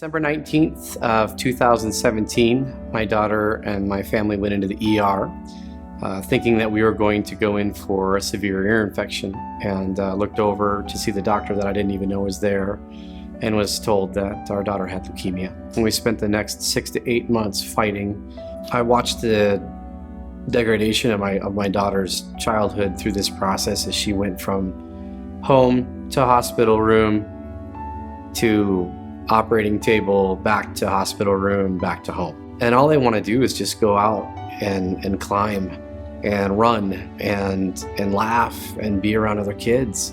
December 19th of 2017, my daughter and my family went into the ER thinking that we were going to go in for a severe ear infection, and looked over to see the doctor that I didn't even know was there, and was told that our daughter had leukemia. And we spent the next 6 to 8 months fighting. I watched the degradation of my daughter's childhood through this process as she went from home to hospital room to operating table, back to hospital room, back to home. And all they want to do is just go out and climb and run and laugh and be around other kids.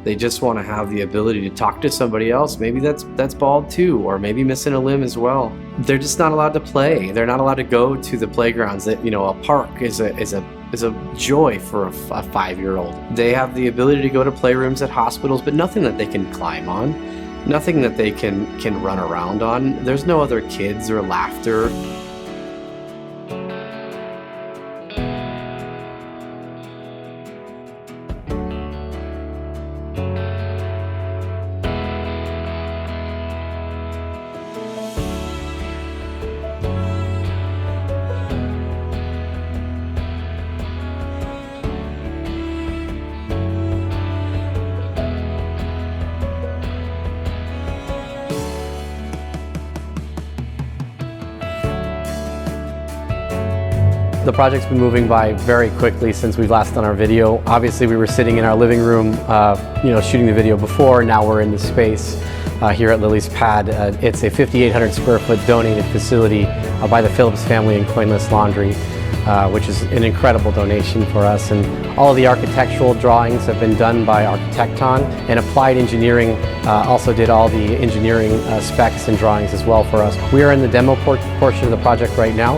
They just want to have the ability to talk to somebody else. Maybe that's bald too, or maybe missing a limb as well. They're just not allowed to play. They're not allowed to go to the playgrounds. That, a park is a joy for a 5-year-old. They have the ability to go to playrooms at hospitals, but nothing that they can climb on, nothing that they can run around on. There's no other kids or laughter. The project's been moving by very quickly since we've last done our video. Obviously, we were sitting in our living room, shooting the video before. Now we're in the space here at Lily's Pad. It's a 5,800 square foot donated facility by the Phillips family in Coinless Laundry, which is an incredible donation for us. And all of the architectural drawings have been done by Architecton, and Applied Engineering also did all the engineering specs and drawings as well for us. We are in the demo portion of the project right now,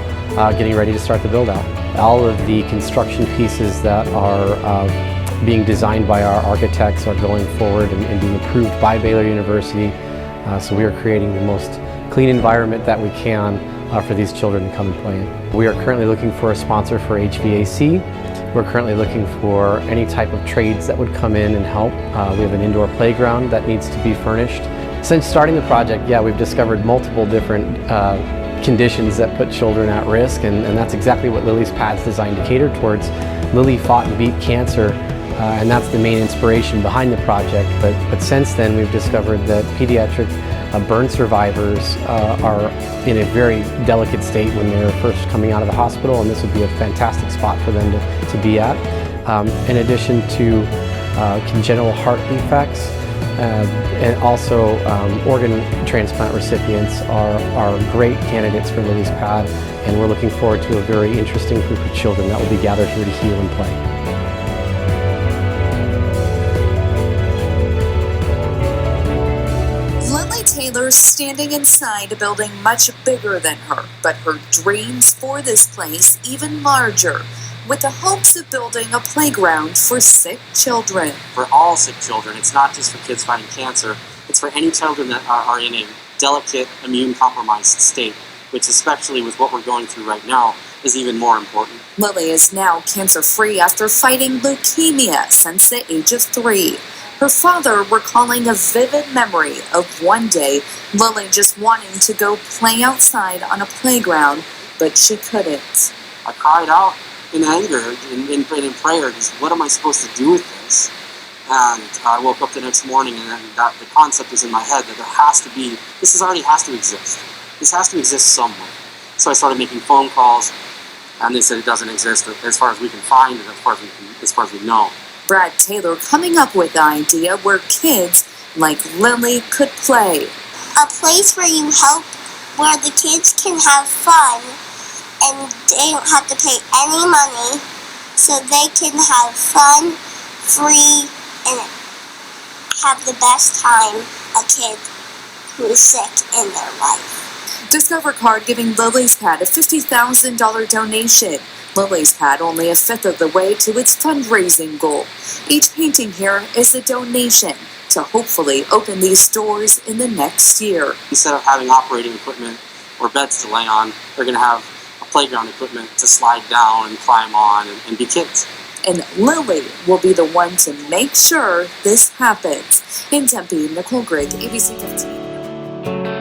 getting ready to start the build out. All of the construction pieces that are being designed by our architects are going forward and being approved by Baylor University. So we are creating the most clean environment that we can for these children to come and play in. We are currently looking for a sponsor for HVAC. We're currently looking for any type of trades that would come in and help. We have an indoor playground that needs to be furnished. Since starting the project, we've discovered multiple different conditions that put children at risk, and that's exactly what Lily's Pad's designed to cater towards. Lily fought and beat cancer, and that's the main inspiration behind the project. But since then, we've discovered that pediatric burn survivors are in a very delicate state when they're first coming out of the hospital, and this would be a fantastic spot for them to be at. In addition to congenital heart defects, and also organ transplant recipients are great candidates for Lily's Pad, and we're looking forward to a very interesting group of children that will be gathered here to heal and play. Taylor's standing inside a building much bigger than her, but her dreams for this place even larger, with the hopes of building a playground for sick children. For all sick children, it's not just for kids fighting cancer, it's for any children that are in a delicate, immune-compromised state, which especially with what we're going through right now, is even more important. Lily is now cancer-free after fighting leukemia since the age of 3. Her father recalling a vivid memory of one day Lily just wanting to go play outside on a playground, but she couldn't. I cried out in anger, in prayer, just what am I supposed to do with this? And I woke up the next morning and the concept was in my head that there has to be, already has to exist. This has to exist somewhere. So I started making phone calls, and they said it doesn't exist as far as we can find and as far as we know. Brad Taylor coming up with the idea where kids like Lily could play. A place where you help, where the kids can have fun and they don't have to pay any money, so they can have fun, free, and have the best time a kid who is sick in their life. Discover card giving Lily's Pad a $50,000 donation. Lily's Pad only a fifth of the way to its fundraising goal. Each painting here is a donation to hopefully open these doors in the next year. Instead of having operating equipment or beds to lay on, they're going to have a playground equipment to slide down and climb on and be kids. And Lily will be the one to make sure this happens. In Tempe, Nicole Grigg, ABC 15.